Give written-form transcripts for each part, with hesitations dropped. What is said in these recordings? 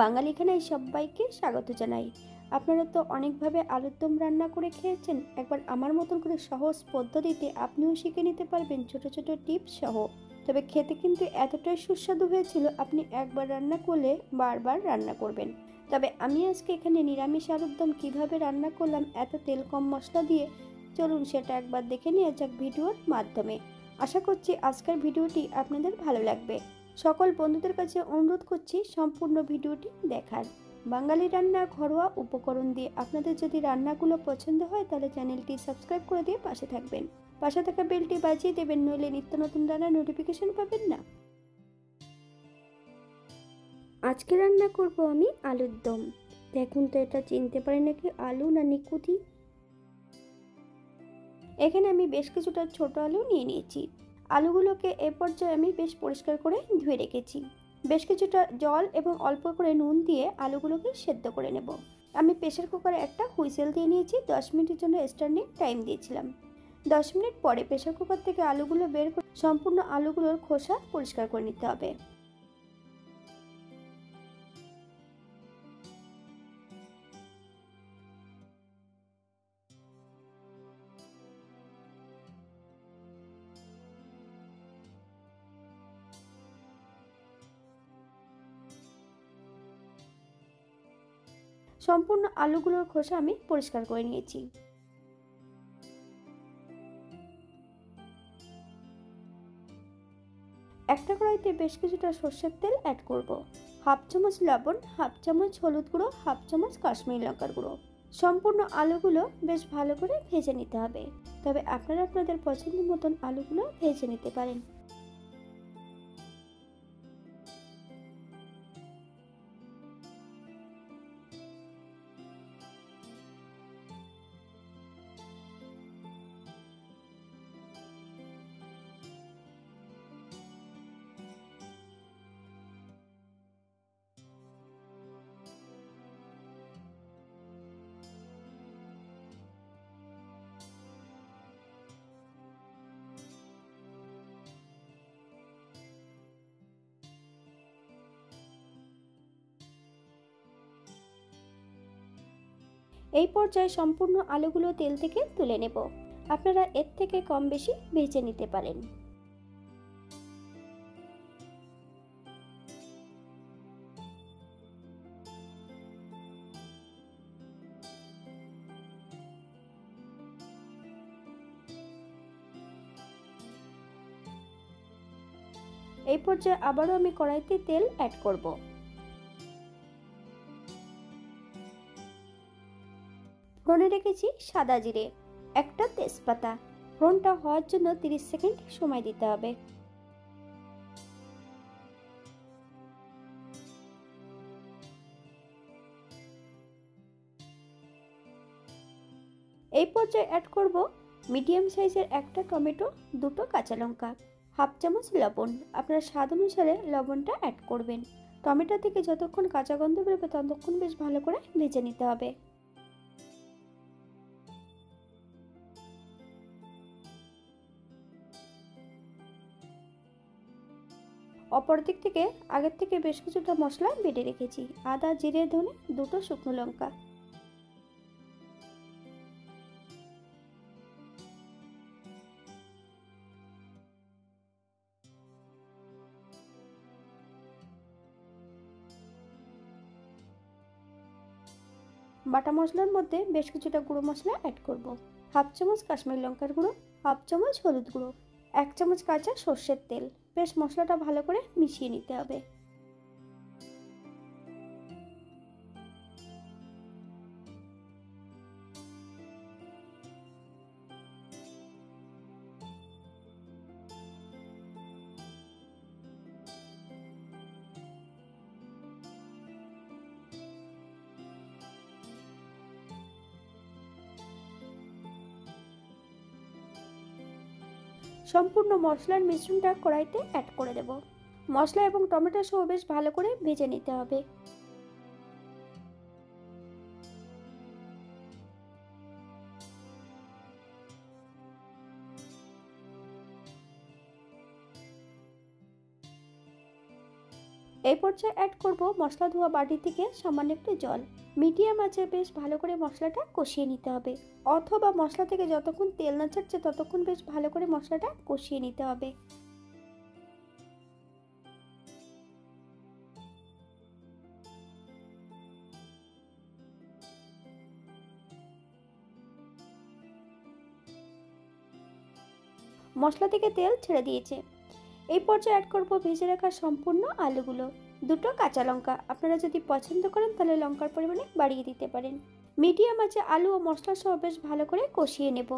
বাঙালি খানায় সবাইকে স্বাগত জানাই। আপনারা তো অনেকভাবে আলুর দম রান্না করে খেয়েছেন। একবার আমার মতন করে সহজ পদ্ধতিতে আপনিও শিখে নিতে পারবেন ছোট ছোট টিপস সহ। তবে খেতে কিন্তু এতটাই সুস্বাদু হয়েছিল, আপনি একবার রান্না করলে বারবার রান্না করবেন। তবে আমি আজকে এখানে নিরামিষ আলুর দম কীভাবে রান্না করলাম এত তেল কম মশলা দিয়ে, চলুন সেটা একবার দেখে নেওয়া যাক ভিডিওর মাধ্যমে। আশা করছি আজকের ভিডিওটি আপনাদের ভালো লাগবে। সকল বন্ধুদের কাছে অনুরোধ করছি সম্পূর্ণ ভিডিওটি দেখার। বাঙালি রান্নার ঘরোয়া উপকরণ দিয়ে আপনাদের যদি রান্নাগুলো পছন্দ হয় তাহলে চ্যানেলটি সাবস্ক্রাইব করে দিয়ে পাশে থাকবেন। পাশে থাকা বেলটি বাজিয়ে দেবেন, নইলে নিত্য নতুন রান্নার নোটিফিকেশন পাবেন না। আজকে রান্না করব আমি আলুর দম। দেখুন তো এটা চিনতে পারি নাকি আলু না নিকুতি। এখানে আমি বেশ কিছুটা ছোট আলু নিয়ে নিয়েছি। আলুগুলোকে এ পর্যায়ে আমি বেশ পরিষ্কার করে ধুয়ে রেখেছি। বেশ কিছুটা জল এবং অল্প করে নুন দিয়ে আলুগুলোকে সেদ্ধ করে নেব। আমি প্রেসার কুকারে একটা হুইসেল দিয়ে নিয়েছি। 10 মিনিটের জন্য স্ট্যান্ডিং টাইম দিয়েছিলাম। 10 মিনিট পরে প্রেসার কুকার থেকে আলুগুলো বের করে সম্পূর্ণ আলুগুলোর খোসা পরিষ্কার করে নিতে হবে। সম্পূর্ণ আলুগুলোর খোসা আমি পরিষ্কার করে নিয়েছি। একটা কড়াইতে বেশ কিছুটা সর্ষের তেল অ্যাড করব। হাফ চামচ লবণ, হাফ চামচ হলুদ গুঁড়ো, হাফ চামচ কাশ্মীরি লঙ্কার গুঁড়ো। সম্পূর্ণ আলুগুলো বেশ ভালো করে ভেজে নিতে হবে। তবে আপনারা আপনাদের পছন্দ মতন আলুগুলো ভেজে নিতে পারেন। এই পর্যায়ে সম্পূর্ণ আলুগুলো তেল থেকে তুলে নেব। আপনারা এর থেকে কম বেশি ভেজে নিতে পারেন। এই পর্যায়ে আবারও আমি কড়াইতে তেল অ্যাড করব। ফোড়নে রেখেছি সাদা জিরে, একটা তেজপাতা। ফোড়নটা হওয়ার জন্য 30 সেকেন্ড সময় দিতে হবে। এই পর্যায়ে অ্যাড করব মিডিয়াম সাইজের একটা টমেটো, দুটো কাঁচা লঙ্কা, হাফ চামচ লবণ। আপনার স্বাদ অনুসারে লবণটা অ্যাড করবেন। টমেটো থেকে যতক্ষণ কাঁচা গন্ধ বেরোবে ততক্ষণ বেশ ভালো করে ভেজে নিতে হবে। অপর দিক থেকে আগের থেকে বেশ কিছুটা মশলা বেটে রেখেছি। আদা, জিরে, ধনে, দুটো শুকনো লঙ্কা। বাটা মশলার মধ্যে বেশ কিছুটা গুঁড়ো মশলা অ্যাড করব। হাফ চামচ কাশ্মীরি লঙ্কার গুঁড়ো, হাফ চামচ হলুদ গুঁড়ো, 1 চামচ কাঁচা সর্ষের তেল। বেশ মশলাটা ভালো করে মিশিয়ে নিতে হবে। সম্পূর্ণ মশলার মিশ্রণটা কড়াইতে অ্যাড করে দেব। মশলা এবং টমেটো সহ বেশ ভালো করে ভেজে নিতে হবে। এই পর্যায়ে অ্যাড করব মশলা ধোয়া বাটি থেকে সামান্য একটু জল। মিডিয়াম আঁচে বেশ ভালো করে মশলাটা কষিয়ে নিতে হবে, অথবা মশলা থেকে যতক্ষণ তেল না ছাড়ছে ততক্ষণ বেশ ভালো করে মশলাটা কষিয়ে নিতে হবে। মশলা থেকে তেল ছেড়ে দিয়েছে। এই পর্যায়ে অ্যাড করব ভেজে রাখা সম্পূর্ণ আলুগুলো, দুটো কাঁচা লঙ্কা। আপনারা যদি পছন্দ করেন তাহলে লঙ্কার পরিমাণে বাড়িয়ে দিতে পারেন। মিডিয়াম আঁচে আলু ও মশলা সহ বেশ ভালো করে কষিয়ে নেব।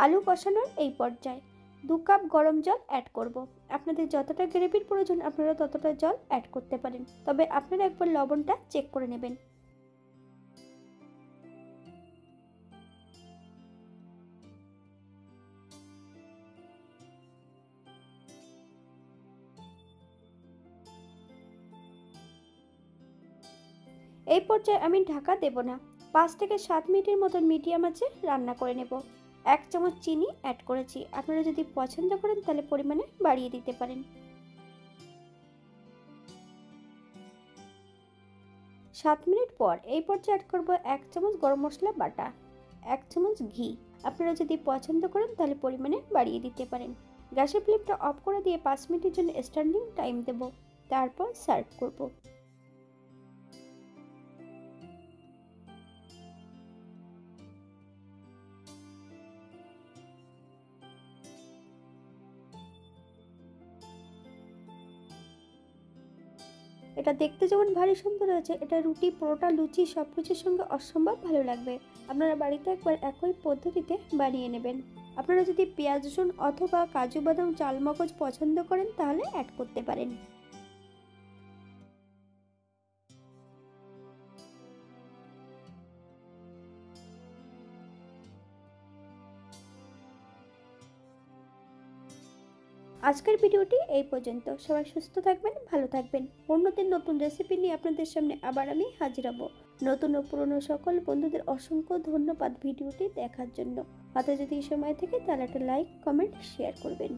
আলু কষানোর এই পর্যায়ে 2 কাপ গরম জল অ্যাড করব। আপনাদের যতটা গ্রেভির প্রয়োজন আপনারা ততটা জল অ্যাড করতে পারেন, তবে আপনারা একবার লবণটা চেক করে নেবেন। এই পর্যায়ে আমি ঢাকা দেব না, 5 থেকে 7 মিনিটের মতন মিডিয়াম আঁচে রান্না করে নেব। 1 চামচ চিনি অ্যাড করেছি, আপনারা যদি পছন্দ করেন তাহলে পরিমাণে বাড়িয়ে দিতে পারেন। 7 মিনিট পর এই পর্যায়ে অ্যাড করব 1 চামচ গরম মশলা বাটা, 1 চামচ ঘি। আপনারা যদি পছন্দ করেন তাহলে পরিমাণে বাড়িয়ে দিতে পারেন। গ্যাসের ফ্লেমটা অফ করে দিয়ে 5 মিনিটের জন্য স্ট্যান্ডিং টাইম দেব, তারপর সার্ভ করব। এটা দেখতে যেমন ভারী সুন্দর হয়েছে, এটা রুটি, পরোটা, লুচি সবকিছুর সঙ্গে অসম্ভব ভালো লাগবে। আপনারা বাড়িতে একবার একই পদ্ধতিতে বানিয়ে নেবেন। আপনারা যদি পেঁয়াজ, রসুন অথবা কাজু বাদাম, চালমগজ পছন্দ করেন তাহলে অ্যাড করতে পারেন। আজকের ভিডিওটি এই পর্যন্ত। সবাই সুস্থ থাকবেন, ভালো থাকবেন। অন্যদিন নতুন রেসিপি নিয়ে আপনাদের সামনে আবার আমি হাজির হব। নতুন ও পুরনো সকল বন্ধুদের অসংখ্য ধন্যবাদ ভিডিওটি দেখার জন্য। হাতে যদি সময় থাকে তাহলে একটা লাইক, কমেন্ট, শেয়ার করবেন।